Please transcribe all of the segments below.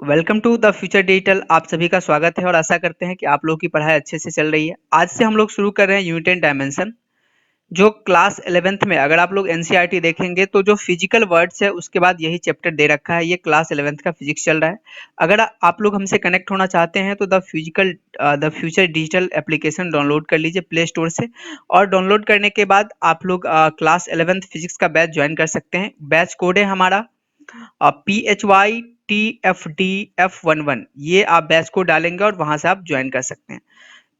Welcome to the future digital. आप सभी का स्वागत है और आशा करते हैं कि आप लोगों की पढ़ाई अच्छे से चल रही है। आज से हम लोग शुरू कर रहे हैं यूनिट एंड डायमेंशन, जो क्लास 11th में अगर आप लोग एनसीईआरटी देखेंगे तो जो फिजिकल वर्ड्स है उसके बाद यही चैप्टर दे रखा है। ये क्लास 11th का फिजिक्स चल रहा है। अगर आप लोग हमसे कनेक्ट होना चाहते हैं तो the future digital application download कर लीजिए प्ले स्टोर से, और डाउनलोड करने के बाद आप लोग क्लास 11th फिजिक्स का बैच ज्वाइन कर सकते हैं। बैच कोड है हमारा PHYTFDF11। ये आप बैच को डालेंगे और वहां से आप ज्वाइन कर सकते हैं।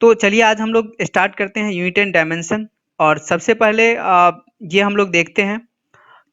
तो चलिए आज हम लोग स्टार्ट करते हैं यूनिट एंड डायमेंशन। और सबसे पहले ये हम लोग देखते हैं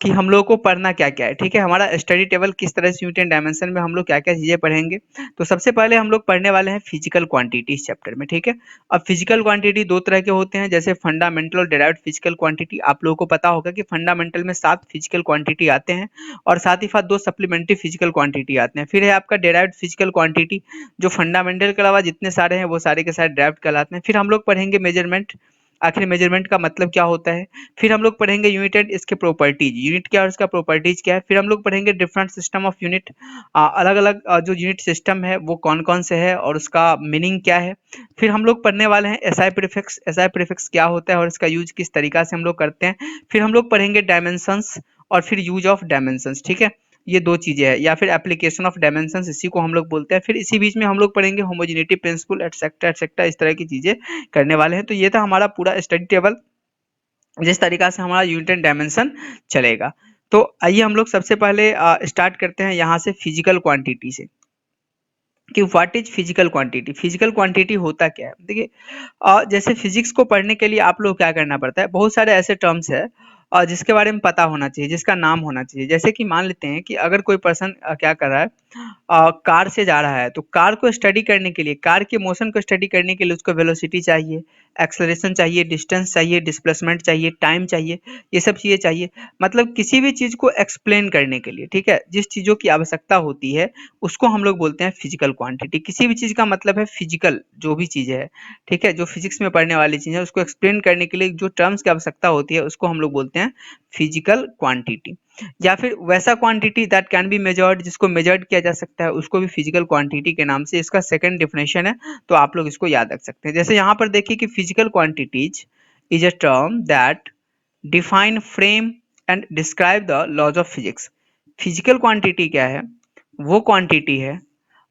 कि हम लोगों को पढ़ना क्या-क्या है। ठीक है, हमारा स्टडी टेबल किस तरह से यूनिट एंड डायमेंशन में हम लोग क्या-क्या चीजें पढ़ेंगे। तो सबसे पहले हम लोग पढ़ने वाले हैं फिजिकल क्वांटिटी इस चैप्टर में। ठीक है, अब फिजिकल क्वांटिटी दो तरह के होते हैं, जैसे फंडामेंटल और डेराइव्ड फिजिकल क्वांटिटी। आप लोगों को पता होगा कि फंडामेंटल में 7 फिजिकल क्वांटिटी आते हैं और साथ ही साथ 2 सप्लीमेंट्री फिजिकल क्वांटिटी आते हैं। फिर है आपका डेराइव्ड फिजिकल क्वांटिटी, जो फंडामेंटल के अलावा जितने सारे हैं वो सारे के सारे डेराइव्ड कहलाते हैं। फिर हम लोग पढ़ेंगे मेजरमेंट, आखिर मेजरमेंट का मतलब क्या होता है। फिर हम लोग पढ़ेंगे यूनिट एंड इसके प्रॉपर्टीज, यूनिट क्या है और इसका प्रॉपर्टीज क्या है। फिर हम लोग पढ़ेंगे डिफरेंट सिस्टम ऑफ यूनिट, अलग अलग जो यूनिट सिस्टम है वो कौन कौन से है और उसका मीनिंग क्या है। फिर हम लोग पढ़ने वाले हैं एसआई प्रीफिक्स, एसआई प्रीफिक्स क्या होता है और इसका यूज किस तरीका से हम लोग करते हैं। फिर हम लोग पढ़ेंगे डायमेंशंस और फिर यूज ऑफ डायमेंशंस। ठीक है, ये दो चीजें हैं, या फिर एप्लीकेशन ऑफ डायमेंशंस, इसी को हम लोग बोलते हैं। फिर इसी बीच में हम लोग पढ़ेंगे होमोजेनिटी प्रिंसिपल एटसेट्रा एटसेट्रा, इस तरह की चीजें करने वाले हैं। तो ये था हमारा पूरा स्टडी टेबल, जिस तरीका से हमारा यूनिट एंड डायमेंशन चलेगा। तो आइए हम लोग सबसे पहले स्टार्ट करते हैं यहाँ से फिजिकल क्वांटिटी से, कि what is physical quantity. Physical quantity होता क्या है। देखिए, जैसे फिजिक्स को पढ़ने के लिए आप लोग क्या करना पड़ता है, बहुत सारे ऐसे टर्म्स है जिसके बारे में पता होना चाहिए, जिसका नाम होना चाहिए। जैसे कि मान लेते हैं कि अगर कोई पर्सन क्या कर रहा है, कार से जा रहा है, तो कार को स्टडी करने के लिए, कार के मोशन को स्टडी करने के लिए उसको वेलोसिटी चाहिए, एक्सेलरेशन चाहिए, डिस्टेंस चाहिए, डिस्प्लेसमेंट चाहिए, टाइम चाहिए, ये सब चीज़ें चाहिए। मतलब किसी भी चीज़ को एक्सप्लेन करने के लिए, ठीक है, जिस चीज़ों की आवश्यकता होती है उसको हम लोग बोलते हैं फिजिकल क्वांटिटी। किसी भी चीज़ का मतलब है फिजिकल, जो भी चीज़ है, ठीक है, जो फिजिक्स में पढ़ने वाली चीज़ है उसको एक्सप्लेन करने के लिए जो टर्म्स की आवश्यकता होती है उसको हम लोग बोलते हैं फिजिकल क्वांटिटी। या फिर वैसा quantity that can be measured, जिसको मेजर्ड किया जा सकता है, उसको भी फिजिकल क्वांटिटी के नाम से, इसका सेकंड डेफिनेशन है, तो आप लोग इसको याद रख सकते हैं। जैसे यहाँ पर देखिए कि physical quantities is a term that define frame and describe the laws of physics. Physical quantity क्या है, वो क्वांटिटी है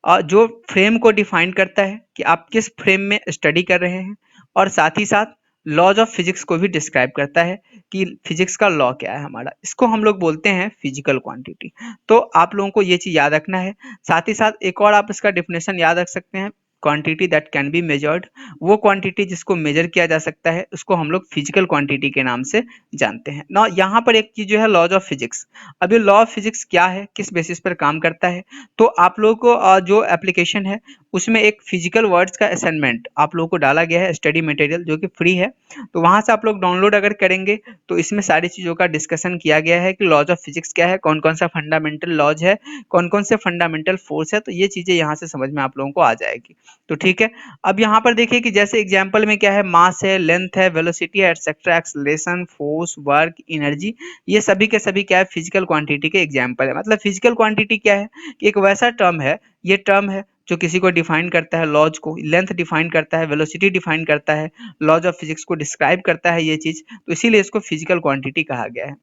जो फ्रेम को डिफाइन करता है कि आप किस फ्रेम में स्टडी कर रहे हैं, और साथ ही साथ लॉज ऑफ फिजिक्स को भी डिस्क्राइब करता है कि फिजिक्स का लॉ क्या है हमारा, इसको हम लोग बोलते हैं फिजिकल क्वांटिटी। तो आप लोगों को ये चीज याद रखना है। साथ ही साथ एक और आप इसका डिफिनेशन याद रख सकते हैं, quantity that can be measured. वो क्वांटिटी जिसको मेजर किया जा सकता है उसको हम लोग फिजिकल क्वांटिटी के नाम से जानते हैं ना। यहाँ पर एक चीज जो है लॉज ऑफ फिजिक्स, अब ये लॉ ऑफ फिजिक्स क्या है, किस बेसिस पर काम करता है। तो आप लोगों को जो एप्लीकेशन है उसमें एक फिजिकल वर्ड्स का असाइनमेंट आप लोगों को डाला गया है, स्टडी मटेरियल, जो कि फ्री है। तो वहां से आप लोग डाउनलोड अगर करेंगे तो इसमें सारी चीज़ों का डिस्कशन किया गया है कि लॉज ऑफ फिजिक्स क्या है, कौन कौन सा फंडामेंटल लॉज है, कौन कौन से फंडामेंटल फोर्स है। तो ये चीज़ें यहाँ से समझ में आप लोगों को आ जाएगी। तो ठीक है, अब यहाँ पर देखिए कि जैसे एग्जाम्पल में क्या है, मास है, लेंथ है, वेलोसिटी है, etcetera, acceleration, force, work, energy, ये सभी के सभी क्या है, फिजिकल क्वांटिटी के एग्जाम्पल है। मतलब फिजिकल क्वांटिटी क्या है कि एक वैसा टर्म है, ये टर्म है जो किसी को डिफाइन करता है, लॉज को, लेंथ डिफाइन करता है, वेलोसिटी डिफाइन करता है, लॉज ऑफ फिजिक्स को डिस्क्राइब करता है ये चीज, तो इसीलिए इसको फिजिकल क्वांटिटी कहा गया है।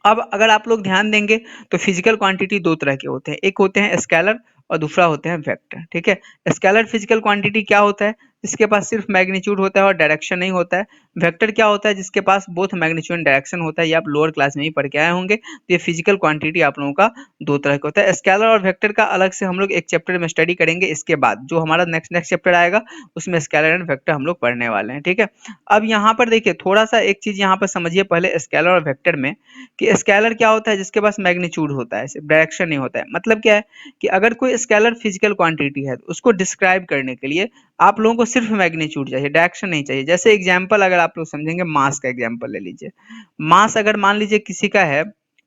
अब अगर आप लोग ध्यान देंगे तो फिजिकल क्वांटिटी दो तरह के होते हैं, एक होते हैं स्केलर और दूसरा होते हैं वेक्टर। ठीक है, स्केलर फिजिकल क्वांटिटी क्या होता है, जिसके पास सिर्फ मैग्नीट्यूड होता है और डायरेक्शन नहीं होता है। वेक्टर क्या होता है, जिसके पास बोथ मैग्नीट्यूड एंड डायरेक्शन होता है। ये आप लोअर क्लास में ही पढ़ के आए होंगे। तो ये फिजिकल क्वांटिटी आप लोगों का दो तरह का होता है। स्केलर और वेक्टर का अलग से हम लोग एक चैप्टर में स्टडी करेंगे, इसके बाद जो हमारा नेक्स्ट चैप्टर आएगा उसमें स्केलर एंड वेक्टर हम लोग पढ़ने वाले हैं। ठीक है, अब यहाँ पर देखिए थोड़ा सा एक चीज यहाँ पर समझिए पहले स्केलर और वेक्टर में, कि स्केलर क्या होता है, जिसके पास मैग्नीट्यूड होता है, सिर्फ डायरेक्शन नहीं होता है। मतलब क्या है कि अगर कोई स्केलर फिजिकल क्वांटिटी है तो उसको डिस्क्राइब करने के लिए आप लोगों को सिर्फ मैग्नीट्यूड चाहिए, डायरेक्शन नहीं चाहिए। जैसे एग्जांपल अगर आप लोग समझेंगे, मास का एग्जांपल ले लीजिए। मास अगर मान लीजिए किसी का है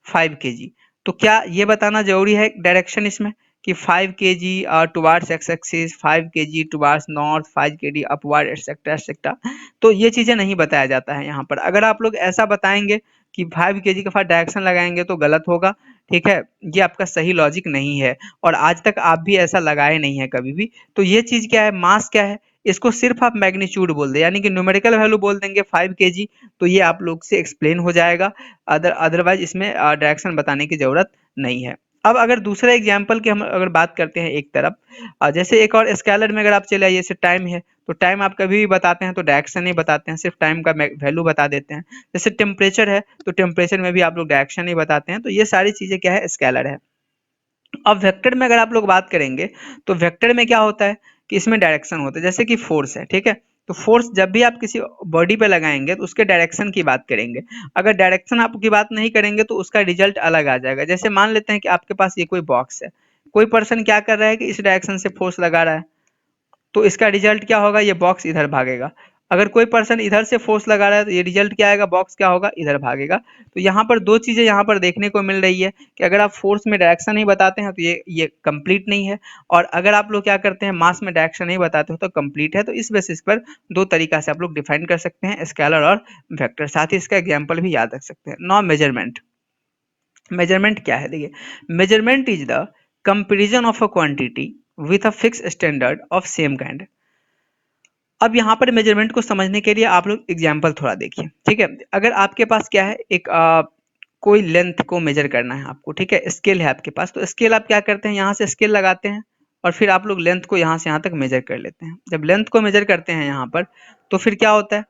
5 kg, तो क्या ये बताना जरूरी है डायरेक्शन इसमें कि 5 kg towards x axis, 5 kg towards north, 5 kg upward, etcetera etcetera. तो ये चीजें नहीं बताया जाता है यहाँ पर। अगर आप लोग ऐसा बताएंगे कि 5 kg के साथ डायरेक्शन लगाएंगे तो गलत होगा। ठीक है, ये आपका सही लॉजिक नहीं है और आज तक आप भी ऐसा लगाए नहीं है कभी भी। तो ये चीज़ क्या है, मास क्या है, इसको सिर्फ आप मैग्नीट्यूड बोल दें, यानी कि न्यूमेरिकल वैल्यू बोल देंगे 5 केजी, तो ये आप लोग से एक्सप्लेन हो जाएगा। अदरवाइज इसमें डायरेक्शन बताने की ज़रूरत नहीं है। अब अगर दूसरा एग्जाम्पल की हम अगर बात करते हैं एक तरफ, जैसे एक और स्केलर में अगर आप चले आइए, जैसे टाइम है, तो टाइम आप कभी भी बताते हैं तो डायरेक्शन नहीं बताते हैं, सिर्फ टाइम का वैल्यू बता देते हैं। जैसे टेम्परेचर है, तो टेम्परेचर में भी आप लोग डायरेक्शन नहीं बताते हैं। तो ये सारी चीज़ें क्या है, स्केलर है। अब वेक्टर में अगर आप लोग बात करेंगे, तो वेक्टर में क्या होता है कि इसमें डायरेक्शन होता है। जैसे कि फोर्स है, ठीक है, तो फोर्स जब भी आप किसी बॉडी पे लगाएंगे तो उसके डायरेक्शन की बात करेंगे। अगर डायरेक्शन आपकी बात नहीं करेंगे तो उसका रिजल्ट अलग आ जाएगा। जैसे मान लेते हैं कि आपके पास ये कोई बॉक्स है, कोई पर्सन क्या कर रहा है कि इस डायरेक्शन से फोर्स लगा रहा है, तो इसका रिजल्ट क्या होगा, ये बॉक्स इधर भागेगा। अगर कोई पर्सन इधर से फोर्स लगा रहा है तो ये रिजल्ट क्या आएगा, बॉक्स क्या होगा, इधर भागेगा। तो यहाँ पर दो चीजें यहाँ पर देखने को मिल रही है कि अगर आप फोर्स में डायरेक्शन नहीं बताते हैं तो ये कंप्लीट नहीं है, और अगर आप लोग क्या करते हैं मास में डायरेक्शन नहीं बताते हो तो कंप्लीट है। तो इस बेसिस पर दो तरीका से आप लोग डिफाइन कर सकते हैं, स्केलर और वेक्टर। साथ ही इसका एग्जाम्पल भी याद रख सकते हैं। नॉ मेजरमेंट, मेजरमेंट क्या है, देखिए, measurement is the comparison of a quantity with a fix standard of same kind. अब यहाँ पर मेजरमेंट को समझने के लिए आप लोग एग्जाम्पल थोड़ा देखिए, ठीक है। अगर आपके पास क्या है, एक कोई लेंथ को मेजर करना है आपको, ठीक है, स्केल है आपके पास, तो स्केल आप क्या करते हैं, यहाँ से स्केल लगाते हैं और फिर आप लोग लेंथ को यहाँ से यहाँ तक मेजर कर लेते हैं। जब लेंथ को मेजर करते हैं यहाँ पर, तो फिर क्या होता है,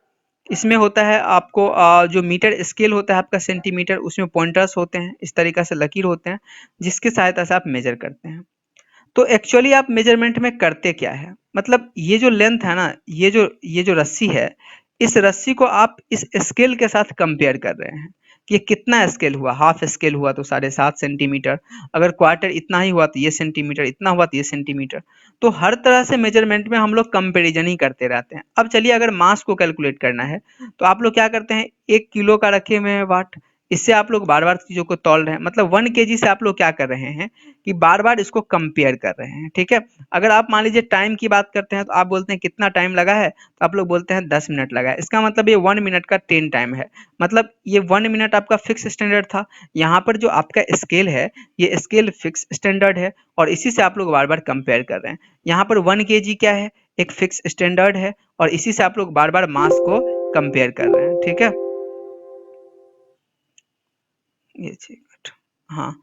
इसमें होता है आपको जो मीटर स्केल होता है आपका सेंटीमीटर, उसमें पॉइंटर्स होते हैं, इस तरीका से लकीर होते हैं जिसकी सहायता से आप मेजर करते हैं। तो एक्चुअली आप मेजरमेंट में करते क्या है, मतलब ये जो लेंथ है ना, ये जो रस्सी है, इस रस्सी को आप इस स्केल के साथ कंपेयर कर रहे हैं कि ये कितना स्केल हुआ। हाफ स्केल हुआ तो 7.5 सेंटीमीटर, अगर क्वार्टर इतना ही हुआ तो ये सेंटीमीटर, इतना हुआ तो ये सेंटीमीटर। तो हर तरह से मेजरमेंट में हम लोग कंपेरिजन ही करते रहते हैं। अब चलिए अगर मास को कैलकुलेट करना है, तो आप लोग क्या करते हैं, 1 किलो का रखे हुए हैं वाट, इससे आप लोग बार बार चीजों को तौल रहे हैं, मतलब 1 केजी से आप लोग क्या कर रहे हैं कि बार बार इसको कंपेयर कर रहे हैं, ठीक है। अगर आप मान लीजिए टाइम की बात करते हैं, तो आप बोलते हैं कितना टाइम लगा है, तो आप लोग बोलते हैं 10 मिनट लगा है। इसका मतलब ये 1 मिनट का 10 टाइम है, मतलब ये 1 मिनट आपका फिक्स स्टैंडर्ड था। यहाँ पर जो आपका स्केल है, ये स्केल फिक्स स्टैंडर्ड है और इसी से आप लोग बार बार कंपेयर कर रहे हैं। यहाँ पर 1 केजी क्या है, एक फिक्स स्टैंडर्ड है और इसी से आप लोग बार बार मास को कंपेयर कर रहे हैं, ठीक है। ये चेक, हाँ,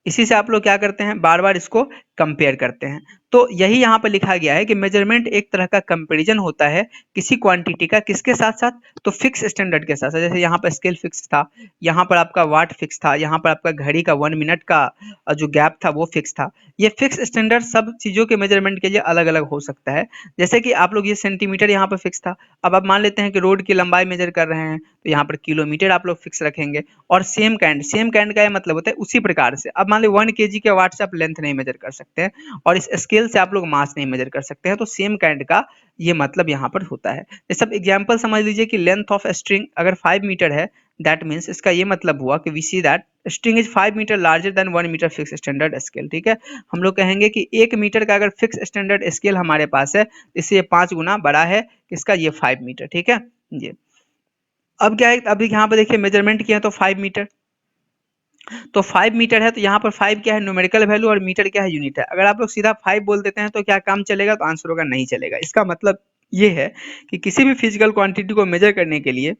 इसी से आप लोग क्या करते हैं, बार बार इसको कंपेयर करते हैं। तो यही यहाँ पर लिखा गया है कि मेजरमेंट एक तरह का कंपैरिजन होता है किसी क्वांटिटी का, किसके साथ साथ, तो फिक्स स्टैंडर्ड के साथ साथ। जैसे यहाँ पर स्केल फिक्स था, यहाँ पर आपका वाट फिक्स था, यहाँ पर आपका घड़ी का 1 मिनट का जो गैप था वो फिक्स था। ये फिक्स स्टैंडर्ड सब चीज़ों के मेजरमेंट के लिए अलग अलग हो सकता है। जैसे कि आप लोग ये सेंटीमीटर यहाँ पर फिक्स था, अब आप मान लेते हैं कि रोड की लंबाई मेजर कर रहे हैं, तो यहाँ पर किलोमीटर आप लोग फिक्स रखेंगे। और सेम काइंड का ये मतलब होता है उसी प्रकार से, अब मान लो 1 केजी के वाट से आप लेंथ नहीं मेजर कर सकते हैं और इस स्केल से आप लोग मास नहीं मेजर कर सकते हैं, तो सेम काइंड का ये मतलब यहाँ पर होता है। ये सब एग्जांपल समझ लीजिए कि लेंथ ऑफ स्ट्रिंग अगर 5 मीटर है, दैट मीन्स इसका ये मतलब हुआ कि we see that string is 5 metre larger than 1 metre fix standard scale, ठीक है। हम लोग कहेंगे कि 1 मीटर का अगर फिक्स स्टैंडर्ड स्केल हमारे पास है, इससे ये 5 गुना बड़ा है इसका, ये 5 मीटर, ठीक है। ये अब क्या है, अभी यहाँ पे देखिए मेजरमेंट किया तो 5 मीटर, तो 5 मीटर है, तो यहाँ पर 5 क्या है, न्यूमेरिकल वैल्यू, और मीटर क्या है, यूनिट है। अगर आप लोग सीधा 5 बोल देते हैं तो क्या काम चलेगा, तो आंसर होगा नहीं चलेगा। इसका मतलब ये है कि किसी भी फिजिकल क्वांटिटी को मेजर करने के लिए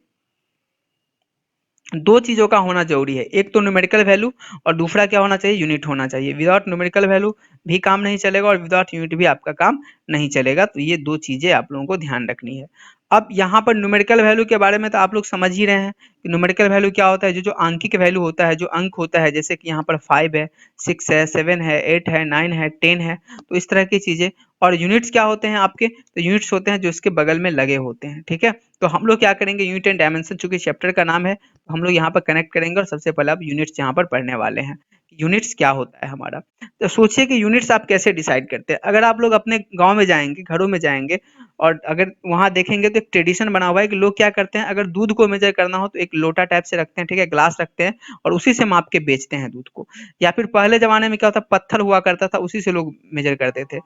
दो चीजों का होना जरूरी है, एक तो न्यूमेरिकल वैल्यू और दूसरा क्या होना चाहिए, यूनिट होना चाहिए। विदाउट न्यूमेरिकल वैल्यू भी काम नहीं चलेगा और विदाउट यूनिट भी आपका काम नहीं चलेगा। तो ये दो चीजें आप लोगों को ध्यान रखनी है। अब यहाँ पर न्यूमेरिकल वैल्यू के बारे में तो आप लोग समझ ही रहे हैं कि न्यूमेरिकल वैल्यू क्या होता है, जो जो आंकिक वैल्यू होता है, जो अंक होता है, जैसे कि यहाँ पर 5 है, 6 है, 7 है, 8 है, 9 है, 10 है, तो इस तरह की चीजें। और यूनिट्स क्या होते हैं आपके, तो यूनिट्स होते हैं जो इसके बगल में लगे होते हैं, ठीक है। तो हम लोग क्या करेंगे, यूनिट एंड डायमेंशन, चूंकि चैप्टर का नाम है, तो हम लोग यहाँ पर कनेक्ट करेंगे और सबसे पहले आप यूनिट्स यहाँ पर पढ़ने वाले हैं। यूनिट्स क्या होता है हमारा, तो सोचिए कि यूनिट्स आप कैसे डिसाइड करते हैं। अगर आप लोग अपने गांव में जाएंगे, घरों में जाएंगे और अगर वहां देखेंगे तो एक ट्रेडिशन बना हुआ है कि लोग क्या करते हैं, अगर दूध को मेजर करना हो तो एक लोटा टाइप से रखते हैं, ठीक है, ग्लास रखते हैं और उसी से माप के बेचते हैं दूध को। या फिर पहले जमाने में क्या होता, पत्थर हुआ करता था, उसी से लोग मेजर करते थे।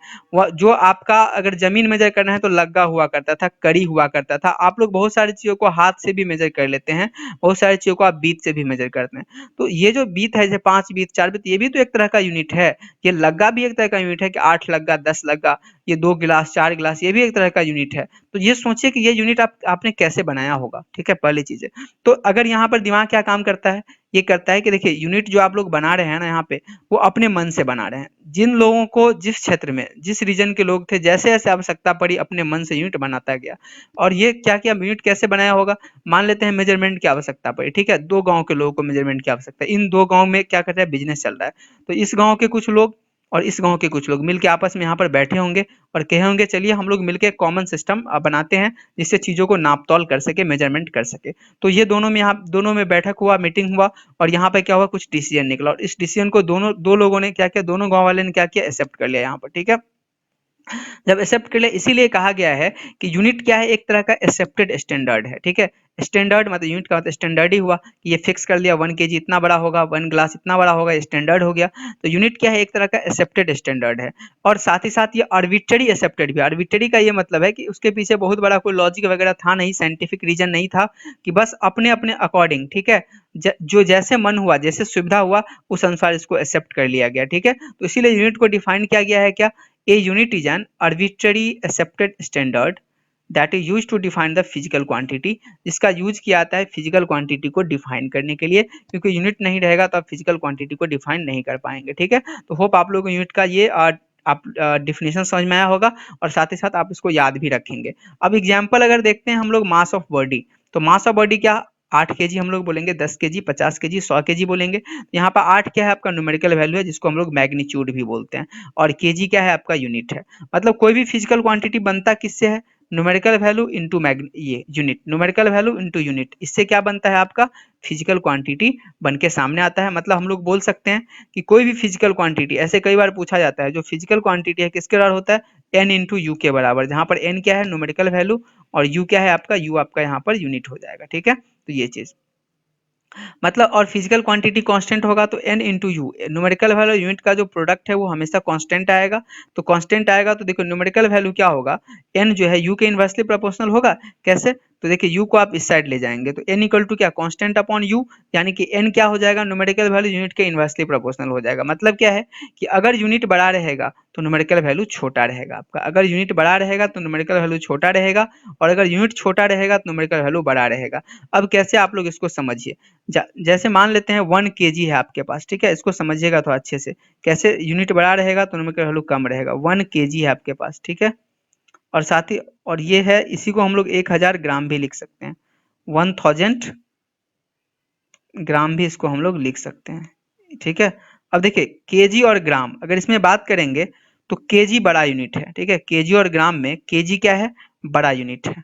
जो आपका अगर जमीन मेजर करना है तो लग्गा हुआ करता था, कड़ी हुआ करता था। आप लोग बहुत सारी चीजों को हाथ से भी मेजर कर लेते हैं, बहुत सारी चीजों को आप बीत से भी मेजर करते हैं। तो ये जो बीत है, जैसे 5 बीत, 4 बिट, ये भी तो एक तरह का यूनिट है। ये लग्गा भी एक तरह का यूनिट है कि 8 लग्गा 10 लग्गा, ये 2 गिलास 4 गिलास, ये भी एक तरह का यूनिट है। तो ये सोचिए कि ये यूनिट आपने कैसे बनाया होगा, ठीक है, पहली चीज है। तो अगर यहाँ पर दिमाग क्या काम करता है, ये करता है कि देखिए यूनिट जो आप लोग बना रहे हैं ना यहाँ पे, वो अपने मन से बना रहे हैं। जिन लोगों को जिस क्षेत्र में जिस रीजन के लोग थे, जैसे जैसे आवश्यकता पड़ी अपने मन से यूनिट बनाता गया। और ये क्या क्या यूनिट कैसे बनाया होगा, मान लेते हैं मेजरमेंट की आवश्यकता पड़ी, ठीक है, 2 गांव के लोगों को मेजरमेंट की आवश्यकता है। इन 2 गांव में क्या कर रहा है, बिजनेस चल रहा है। तो इस गांव के कुछ लोग और इस गांव के कुछ लोग मिलके आपस में यहाँ पर बैठे होंगे और कहे होंगे चलिए हम लोग मिलके एक कॉमन सिस्टम बनाते हैं जिससे चीजों को नाप तौल कर सके, मेजरमेंट कर सके। तो ये दोनों में बैठक हुआ, मीटिंग हुआ, और यहाँ पे क्या हुआ, कुछ डिसीजन निकला, और इस डिसीजन को दो लोगों ने क्या किया, दोनों गांव वाले ने क्या किया, एक्सेप्ट कर लिया यहाँ पर, ठीक है। जब एक्सेप्ट कर लिया, इसीलिए कहा गया है कि यूनिट क्या है, एक तरह का एक्सेप्टेड स्टैंडर्ड है, ठीक है। स्टैंडर्ड मतलब यूनिट का मतलब स्टैंडर्ड ही हुआ कि ये फिक्स कर लिया 1 केजी इतना बड़ा होगा, 1 ग्लास इतना बड़ा होगा, ये स्टैंडर्ड हो गया। तो यूनिट क्या है, एक तरह का एक्सेप्टेड स्टैंडर्ड है। और साथ ही साथ ये आर्बिट्ररी एक्सेप्टेड भी। आर्बिट्ररी का ये मतलब है कि उसके पीछे बहुत बड़ा कोई लॉजिक वगैरह था नहीं, साइंटिफिक रीजन नहीं था, कि बस अपने अपने अकॉर्डिंग, ठीक है, जो जैसे मन हुआ, जैसे सुविधा हुआ, उस अनुसार इसको एक्सेप्ट कर लिया गया, ठीक है। तो इसीलिए यूनिट को डिफाइन किया गया है क्या, A unit is an arbitrary accepted standard that is used to define the physical quantity। जिसका यूज किया जाता है फिजिकल क्वांटिटी को डिफाइन करने के लिए, क्योंकि यूनिट नहीं रहेगा तो आप फिजिकल क्वांटिटी को डिफाइन नहीं कर पाएंगे, ठीक है। तो होप आप लोगों को यूनिट का ये आप डिफिनेशन समझ में आया होगा, और साथ ही साथ आप इसको याद भी रखेंगे। अब एग्जाम्पल अगर देखते हैं हम लोग मास ऑफ बॉडी, तो मास ऑफ बॉडी क्या, 8 केजी हम लोग बोलेंगे, 10 केजी, 50 केजी, 100 केजी बोलेंगे। यहाँ पर 8 क्या है, आपका न्यूमेरिकल वैल्यू है, जिसको हम लोग मैग्नीट्यूड भी बोलते हैं, और केजी क्या है, आपका यूनिट है। मतलब कोई भी फिजिकल क्वांटिटी बनता किससे है, न्यूमेरिकल वैल्यू इंटू ये unit, numerical value into unit, इससे क्या बनता है, आपका फिजिकल क्वांटिटी बन के सामने आता है। मतलब हम लोग बोल सकते हैं कि कोई भी फिजिकल क्वांटिटी, ऐसे कई बार पूछा जाता है, जो फिजिकल क्वांटिटी है किसके बराबर होता है, एन इंटू यू के बराबर, जहां पर एन क्या है, न्यूमेरिकल वैल्यू, और यू क्या है, आपका यू आपका यहाँ पर यूनिट हो जाएगा, ठीक है। तो ये चीज मतलब, और फिजिकल क्वांटिटी कांस्टेंट होगा तो n into you, numerical value unit का जो प्रोडक्ट है वो हमेशा कांस्टेंट आएगा। तो कांस्टेंट आएगा तो देखो न्यूमेरिकल वैल्यू क्या होगा, n जो है u के इनवर्सली प्रोपोर्शनल होगा। कैसे, तो देखिए u को आप इस साइड ले जाएंगे तो n इक्वल टू क्या, कांस्टेंट अपॉन u, यानी कि n क्या हो जाएगा, न्यूमेरिकल वैल्यू यूनिट के इनवर्सली प्रोपोर्शनल हो जाएगा। मतलब क्या है कि अगर यूनिट बड़ा रहेगा तो न्यूमेरिकल वैल्यू छोटा रहेगा आपका, अगर यूनिट बड़ा रहेगा तो न्यूमेरिकल वैल्यू छोटा रहेगा, और अगर यूनिट छोटा रहेगा तो न्यूमेरिकल वैल्यू बड़ा रहेगा। अब कैसे, आप लोग इसको समझिए। जैसे मान लेते हैं 1 केजी है आपके पास, ठीक है, इसको समझिएगा तो अच्छे से, कैसे यूनिट बड़ा रहेगा तो न्यूमेरिकल वैल्यू कम रहेगा। 1 केजी है आपके पास, ठीक है, और साथ ही और ये है, इसी को हम लोग 1000 ग्राम भी लिख सकते हैं, 1000 ग्राम भी इसको हम लोग लिख सकते हैं, ठीक है। अब देखिए केजी और ग्राम अगर इसमें बात करेंगे तो केजी बड़ा यूनिट है, ठीक है, केजी और ग्राम में केजी क्या है, बड़ा यूनिट है,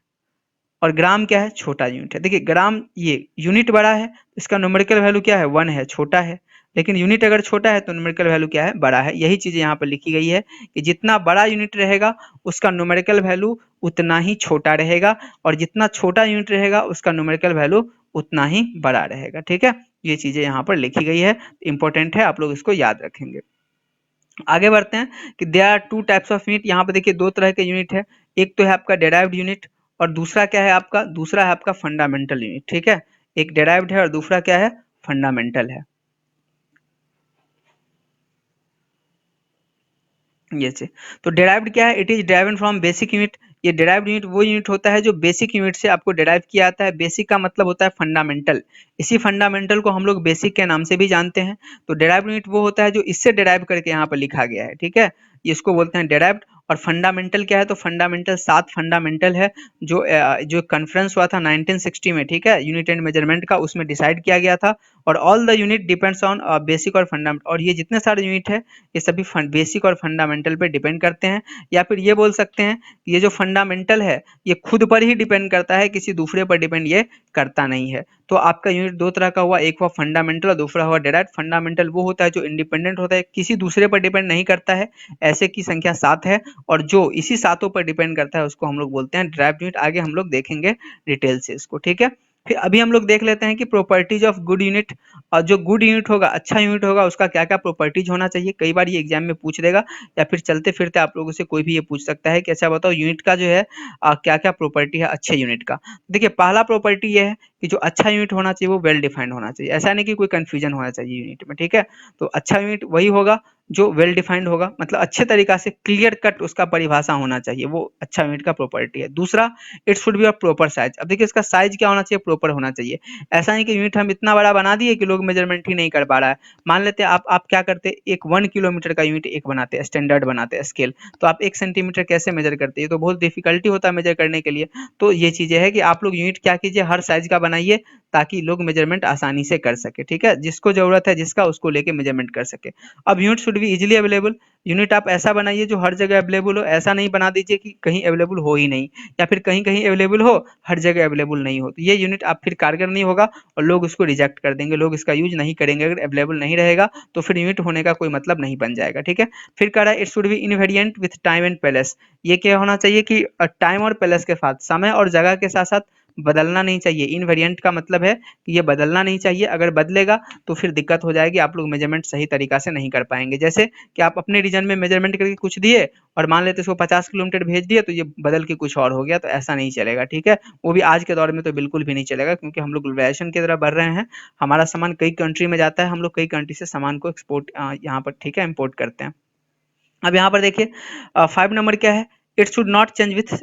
और ग्राम क्या है, छोटा यूनिट है। देखिए ग्राम ये यूनिट बड़ा है, इसका न्यूमेरिकल वैल्यू क्या है, 1 है, छोटा है, लेकिन यूनिट अगर छोटा है तो न्यूमेरिकल वैल्यू क्या है, बड़ा है। यही चीज यहाँ पर लिखी गई है कि जितना बड़ा यूनिट रहेगा उसका न्यूमेरिकल वैल्यू उतना ही छोटा रहेगा, और जितना छोटा यूनिट रहेगा उसका न्यूमेरिकल वैल्यू उतना ही बड़ा रहेगा, ठीक है। ये चीजें यहाँ पर लिखी गई है, इंपॉर्टेंट है, आप लोग इसको याद रखेंगे। आगे बढ़ते हैं कि there are 2 types of unit. यहाँ पे देखिए 2 तरह के यूनिट है, एक तो है आपका डेराइव्ड यूनिट, और दूसरा क्या है आपका, दूसरा है आपका फंडामेंटल यूनिट, ठीक है। एक डेराइव्ड है और दूसरा क्या है, फंडामेंटल है। ये से तो डेराइव्ड क्या है, it is derived from basic unit. ये डेराइव्ड यूनिट वो यूनिट होता है जो बेसिक यूनिट से आपको डेराइव किया जाता है। बेसिक का मतलब होता है फंडामेंटल, इसी फंडामेंटल को हम लोग बेसिक के नाम से भी जानते हैं। तो डेराइव्ड यूनिट वो होता है जो इससे डेराइव करके यहाँ पर लिखा गया है, ठीक है, इसको बोलते हैं डेराइव्ड। और फंडामेंटल क्या है, तो फंडामेंटल 7 फंडामेंटल है जो कॉन्फ्रेंस हुआ था 1960 में, ठीक है, यूनिट एंड मेजरमेंट का, उसमें डिसाइड किया गया था। और all the unit depends on basic और फंडामेंटल, और ये जितने सारे यूनिट है ये सभी बेसिक और फंडामेंटल पे डिपेंड करते हैं। या फिर ये बोल सकते हैं कि ये जो फंडामेंटल है ये खुद पर ही डिपेंड करता है, किसी दूसरे पर डिपेंड ये करता नहीं है। तो आपका यूनिट 2 तरह का हुआ, एक हुआ फंडामेंटल और दूसरा हुआ डेराइव्ड। फंडामेंटल वो होता है जो इंडिपेंडेंट होता है, किसी दूसरे पर डिपेंड नहीं करता है, ऐसे की संख्या 7 है, और जो इसी सातों पर डिपेंड करता है उसको हम लोग बोलते हैं डेराइव्ड यूनिट। आगे हम लोग देखेंगे डिटेल से इसको, ठीक है। फिर अभी हम लोग देख लेते हैं कि प्रॉपर्टीज ऑफ गुड यूनिट, और जो गुड यूनिट होगा, अच्छा यूनिट होगा, उसका क्या क्या प्रॉपर्टीज होना चाहिए। कई बार ये एग्जाम में पूछ देगा, या फिर चलते फिरते आप लोगों से कोई भी ये पूछ सकता है कि अच्छा बताओ यूनिट का जो है क्या क्या प्रॉपर्टी है अच्छे यूनिट का। देखिए पहला प्रॉपर्टी ये है कि जो अच्छा यूनिट होना चाहिए वो वेल डिफाइंड होना चाहिए, ऐसा नहीं कि कोई कंफ्यूजन होना चाहिए यूनिट में, ठीक है। तो अच्छा यूनिट वही होगा जो वेल डिफाइंड होगा, मतलब अच्छे तरीका से क्लियर कट उसका परिभाषा होना चाहिए, वो अच्छा यूनिट का प्रॉपर्टी है। दूसरा, it should be of proper size. अब देखिए इसका साइज क्या होना चाहिए, प्रॉपर होना चाहिए। ऐसा नहीं कि यूनिट हम इतना बड़ा बना दिए कि लोग मेजरमेंट ही नहीं कर पा रहा है। मान लेते हैं आप क्या करते, एक 1 किलोमीटर का यूनिट एक बनाते हैं, स्टैंडर्ड बनाते हैं स्केल, तो आप 1 सेंटीमीटर कैसे मेजर करते हैं, तो बहुत डिफिकल्टी होता है मेजर करने के लिए। तो ये चीजें है कि आप लोग यूनिट क्या कीजिए, हर साइज का बनाइए ताकि लोग मेजरमेंट आसानी से कर सके, ठीक है। जिसको जरूरत है जिसका, उसको लेके मेजरमेंट कर सके। अब unit should be easily available. Unit आप ऐसा बनाइए जो हर जगह अवेलेबल हो, ऐसा नहीं बना दीजिए कि कहीं अवेलेबल हो ही नहीं, या फिर कहीं कहीं अवेलेबल हो, हर जगह अवेलेबल नहीं हो, तो ये यूनिट आप फिर कारगर नहीं होगा और लोग उसको रिजेक्ट कर देंगे, लोग इसका यूज नहीं करेंगे। अगर अवेलेबल नहीं रहेगा तो फिर यूनिट होने का कोई मतलब नहीं बन जाएगा, ठीक है। फिर कह रहा है it should be invariant with time and place. ये क्या होना चाहिए कि टाइम और प्लेस के साथ, समय और जगह के साथ साथ बदलना नहीं चाहिए। इनवेरिएंट का मतलब है कि ये बदलना नहीं चाहिए, अगर बदलेगा तो फिर दिक्कत हो जाएगी, आप लोग मेजरमेंट सही तरीका से नहीं कर पाएंगे। जैसे कि आप अपने रीजन में मेजरमेंट करके कुछ दिए और मान लेते इसको 50 किलोमीटर भेज दिए, तो ये बदल के कुछ और हो गया, तो ऐसा नहीं चलेगा, ठीक है। वो भी आज के दौर में तो बिल्कुल भी नहीं चलेगा, क्योंकि हम लोग ग्लोबलाइजेशन की तरफ बढ़ रहे हैं, हमारा सामान कई कंट्री में जाता है, हम लोग कई कंट्री से सामान को एक्सपोर्ट यहाँ पर, ठीक है, इम्पोर्ट करते हैं। अब यहाँ पर देखिए 5 नंबर क्या है, it should not change with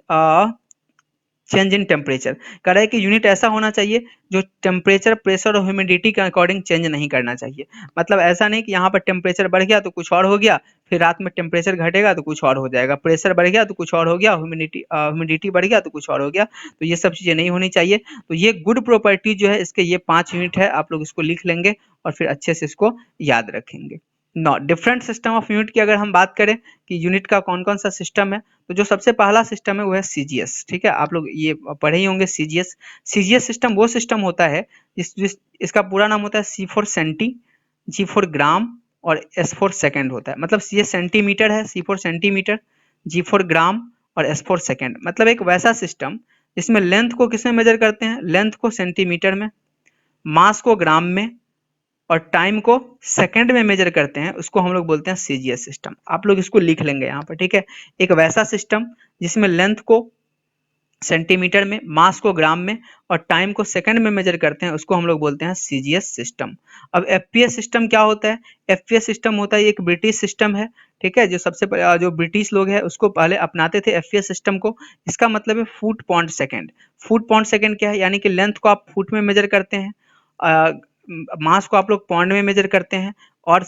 change in temperature. कह रहा है कि यूनिट ऐसा होना चाहिए जो टेम्परेचर, प्रेशर और ह्यूमिडिटी के अकॉर्डिंग चेंज नहीं करना चाहिए। मतलब ऐसा नहीं कि यहाँ पर टेम्परेचर बढ़ गया तो कुछ और हो गया, फिर रात में टेम्परेचर घटेगा तो कुछ और हो जाएगा, प्रेशर बढ़ गया तो कुछ और हो गया, ह्यूमिडिटी बढ़ गया तो कुछ और हो गया, तो ये सब चीज़ें नहीं होनी चाहिए। तो ये गुड प्रॉपर्टी जो है इसके, ये 5 यूनिट है, आप लोग इसको लिख लेंगे और फिर अच्छे से इसको याद रखेंगे। नौ डिफरेंट सिस्टम ऑफ यूनिट की अगर हम बात करें कि यूनिट का कौन कौन सा सिस्टम है, तो जो सबसे पहला सिस्टम है वो है सीजीएस, ठीक है। आप लोग ये पढ़े ही होंगे सीजीएस। सीजीएस सिस्टम वो सिस्टम होता है इसका पूरा नाम होता है सी फॉर सेंटी, जी फॉर ग्राम और एस फॉर सेकेंड होता है। मतलब सी सेंटीमीटर है, सी फॉर सेंटीमीटर, जी फॉर ग्राम और एस फॉर सेकेंड। मतलब एक वैसा सिस्टम जिसमें लेंथ को किसमें मेजर करते हैं, लेंथ को सेंटीमीटर में, मास को ग्राम में और टाइम को सेकंड में मेजर करते हैं, उसको हम लोग बोलते हैं सीजीएस सिस्टम। आप लोग इसको लिख लेंगे यहाँ पर, ठीक है। एक वैसा सिस्टम जिसमें लेंथ को सेंटीमीटर में, मास को ग्राम में और टाइम को सेकंड में मेजर करते हैं, उसको हम लोग बोलते हैं सीजीएस सिस्टम। अब एफपीएस सिस्टम क्या होता है, एफपीएस सिस्टम होता है एक ब्रिटिश सिस्टम है, ठीक है। जो सबसे जो ब्रिटिश लोग हैं उसको पहले अपनाते थे एफपीएस सिस्टम को। इसका मतलब है foot point second. Foot point second क्या है, यानी कि लेंथ को आप फुट में मेजर करते हैं, मास को आप लोग पॉइंट में मेजर करते हैं और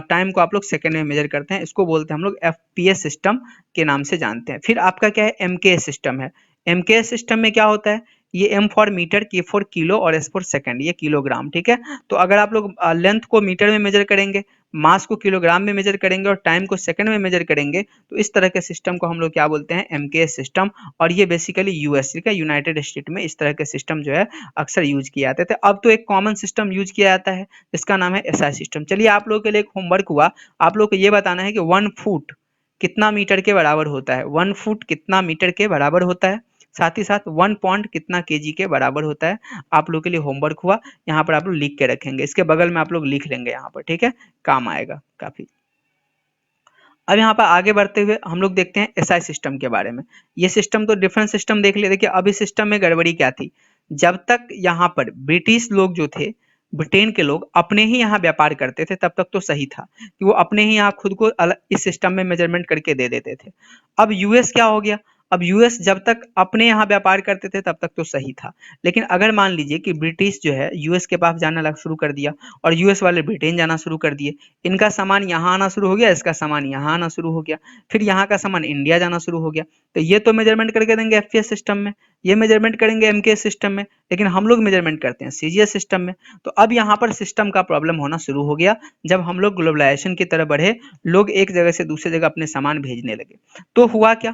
टाइम को आप लोग सेकंड में मेजर करते हैं, इसको बोलते हैं हम लोग एफपीएस सिस्टम के नाम से जानते हैं। फिर आपका क्या है, एमकेएस सिस्टम है। एमकेएस सिस्टम में क्या होता है, ये एम फॉर मीटर, के फॉर किलो और एस फॉर सेकंड, ये किलोग्राम, ठीक है। तो अगर आप लोग लेंथ को मीटर में मेजर करेंगे, मास को किलोग्राम में मेजर करेंगे और टाइम को सेकंड में मेजर करेंगे, तो इस तरह के सिस्टम को हम लोग क्या बोलते हैं, एमकेएस सिस्टम। और ये बेसिकली यूएस का, यूनाइटेड स्टेट में इस तरह के सिस्टम जो है अक्सर यूज किए जाते थे। अब तो एक कॉमन सिस्टम यूज किया जाता है जिसका नाम है एसआई सिस्टम। चलिए आप लोगों के लिए एक होमवर्क हुआ, आप लोग को ये बताना है कि 1 फुट कितना मीटर के बराबर होता है, 1 फुट कितना मीटर के बराबर होता है, साथ ही साथ 1 पॉइंट कितना केजी के बराबर होता है। आप लोग के लिए होमवर्क हुआ, यहाँ पर आप लोग लिख के रखेंगे, इसके बगल में आप लोग लिख लेंगे यहाँ पर, ठीक है, काम आएगा काफी। अब यहाँ पर आगे बढ़ते हुए हम लोग देखते हैं एसआई सिस्टम के बारे में। ये सिस्टम तो डिफरेंट सिस्टम देख लिए। देखिए अब इस सिस्टम में गड़बड़ी क्या थी, जब तक यहाँ पर ब्रिटिश लोग जो थे, ब्रिटेन के लोग अपने ही यहाँ व्यापार करते थे, तब तक तो सही था कि वो अपने ही यहाँ खुद को अलग इस सिस्टम में मेजरमेंट करके दे देते थे। अब यूएस क्या हो गया, अब यूएस जब तक अपने यहाँ व्यापार करते थे तब तक तो सही था, लेकिन अगर मान लीजिए कि ब्रिटिश जो है यूएस के पास जाना लग शुरू कर दिया और यूएस वाले ब्रिटेन जाना शुरू कर दिए, इनका सामान यहाँ आना शुरू हो गया, इसका सामान यहाँ आना शुरू हो गया, फिर यहाँ का सामान इंडिया जाना शुरू हो गया, तो ये तो मेजरमेंट करके देंगे एफपीएस सिस्टम में, ये मेजरमेंट करेंगे एमकेएस सिस्टम में, लेकिन हम लोग मेजरमेंट करते हैं सीजीएस सिस्टम में। तो अब यहाँ पर सिस्टम का प्रॉब्लम होना शुरू हो गया जब हम लोग ग्लोबलाइजेशन की तरफ बढ़े, लोग एक जगह से दूसरी जगह अपने सामान भेजने लगे। तो हुआ क्या,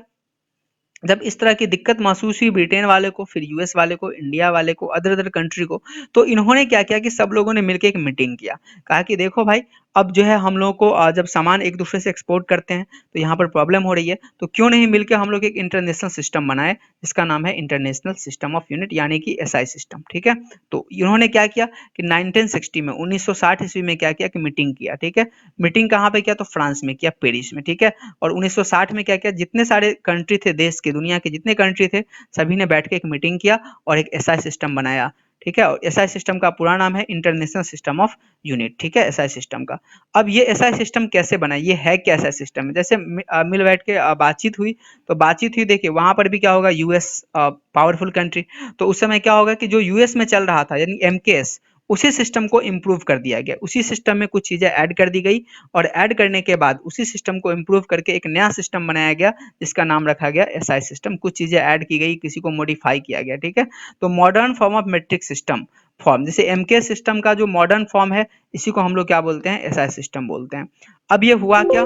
जब इस तरह की दिक्कत महसूस हुई ब्रिटेन वाले को, फिर यूएस वाले को, इंडिया वाले को, अदर अदर कंट्री को, तो इन्होंने क्या किया कि सब लोगों ने मिलकर एक मीटिंग किया। कहा कि देखो भाई, अब जो है हम लोगों को जब सामान एक दूसरे से एक्सपोर्ट करते हैं तो यहाँ पर प्रॉब्लम हो रही है, तो क्यों नहीं मिलकर हम लोग एक इंटरनेशनल सिस्टम बनाए जिसका नाम है इंटरनेशनल सिस्टम ऑफ यूनिट, यानी कि एसआई सिस्टम, ठीक है। तो इन्होंने क्या किया कि 1960 में, 1960 ईस्वी में क्या किया कि मीटिंग किया, ठीक है। मीटिंग कहाँ पे किया, तो फ्रांस में किया, पेरिस में, ठीक है। और 1960 में क्या किया, जितने सारे कंट्री थे देश के, दुनिया के जितने कंट्री थे, सभी ने बैठ के एक मीटिंग किया और एक एसआई सिस्टम बनाया, ठीक है। और एसआई सिस्टम का पूरा नाम है इंटरनेशनल सिस्टम ऑफ यूनिट, ठीक है, एसआई सिस्टम का। अब ये एसआई सिस्टम कैसे बना, ये है क्या एसआई सिस्टम? जैसे मिल बैठ के बातचीत हुई, तो बातचीत हुई, देखिए वहां पर भी क्या होगा, यूएस पावरफुल कंट्री, तो उस समय क्या होगा कि जो यूएस में चल रहा था यानी एमकेएस, उसी सिस्टम को इम्प्रूव कर दिया गया, उसी सिस्टम में कुछ चीजें ऐड कर दी गई, और ऐड करने के बाद उसी सिस्टम को इम्प्रूव करके एक नया सिस्टम बनाया गया जिसका नाम रखा गया एसआई सिस्टम। कुछ चीजें ऐड की गई, किसी को मॉडिफाई किया गया, ठीक है। तो modern form of metric system form, जैसे एमके सिस्टम का जो मॉडर्न फॉर्म है, इसी को हम लोग क्या बोलते हैं, एसआई सिस्टम बोलते हैं। अब ये हुआ क्या,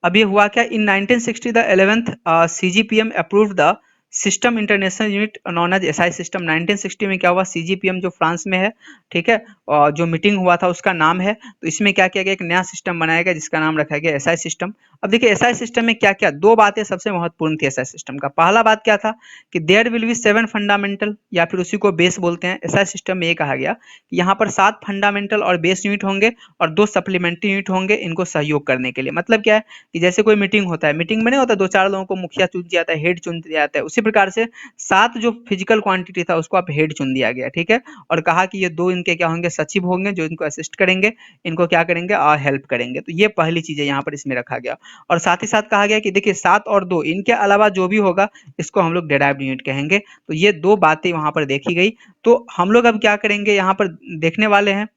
अब ये हुआ क्या, in 1960 the 11th CGPM approved the system international unit known as SI system. 1960 में क्या हुआ, सीजीपीएम जो फ्रांस में है, ठीक है, और जो मीटिंग हुआ था उसका नाम है, तो इसमें क्या किया गया, एक नया सिस्टम बनाया गया जिसका नाम रखा गया एसआई सिस्टम। अब देखिए एसआई सिस्टम में क्या क्या, दो बातें सबसे महत्वपूर्ण थी एसआई सिस्टम का। पहला बात क्या था कि देयर विल बी 7 फंडामेंटल, या फिर उसी को बेस बोलते हैं। एसआई सिस्टम में ये कहा गया कि यहाँ पर 7 फंडामेंटल और बेस यूनिट होंगे और 2 सप्लीमेंट्री यूनिट होंगे इनको सहयोग करने के लिए। मतलब क्या है कि जैसे कोई मीटिंग होता है, मीटिंग में नहीं होता 2-4 लोगों को मुखिया चुन दिया जाता है, हेड चुन दिया जाता है, उसी प्रकार से 7 जो फिजिकल क्वांटिटी था उसको आप हेड चुन दिया गया, ठीक है। और कहा कि ये 2 इनके क्या होंगे, सचिव होंगे जो इनको असिस्ट करेंगे, इनको क्या करेंगे, हेल्प करेंगे। तो ये पहली चीज है यहाँ पर इसमें रखा गया। और साथ ही साथ कहा गया कि देखिए 7 और 2 इनके अलावा जो भी होगा इसको हम लोग डेराइव्ड यूनिट कहेंगे। तो ये 2 बातें वहां पर देखी गई। तो हम लोग अब क्या करेंगे, यहाँ पर देखने वाले हैं,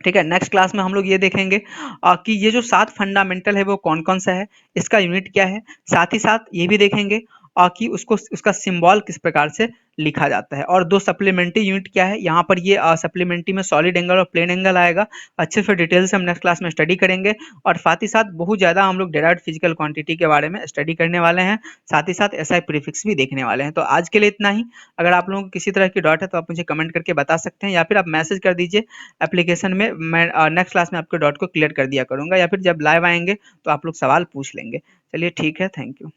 ठीक है। नेक्स्ट क्लास में हम लोग ये देखेंगे कि ये जो 7 फंडामेंटल है वो कौन कौन सा है, इसका यूनिट क्या है। साथ ही साथ ये भी देखेंगे कि उसको उसका सिंबल किस प्रकार से लिखा जाता है। और 2 सप्लीमेंट्री यूनिट क्या है, यहाँ पर ये सप्लीमेंट्री में सॉलिड एंगल और प्लेन एंगल आएगा। अच्छे से डिटेल से हम नेक्स्ट क्लास में स्टडी करेंगे। और साथ ही साथ बहुत ज़्यादा हम लोग डेराइव्ड फिजिकल क्वांटिटी के बारे में स्टडी करने वाले हैं। साथ ही साथ एसआई प्रीफिक्स भी देखने वाले हैं। तो आज के लिए इतना ही। अगर आप लोगों को किसी तरह की डाउट है तो आप मुझे कमेंट करके बता सकते हैं, या फिर आप मैसेज कर दीजिए एप्लीकेशन में। मैं नेक्स्ट क्लास में आपके डाउट को क्लियर कर दिया करूंगा, या फिर जब लाइव आएंगे तो आप लोग सवाल पूछ लेंगे। चलिए ठीक है, थैंक यू।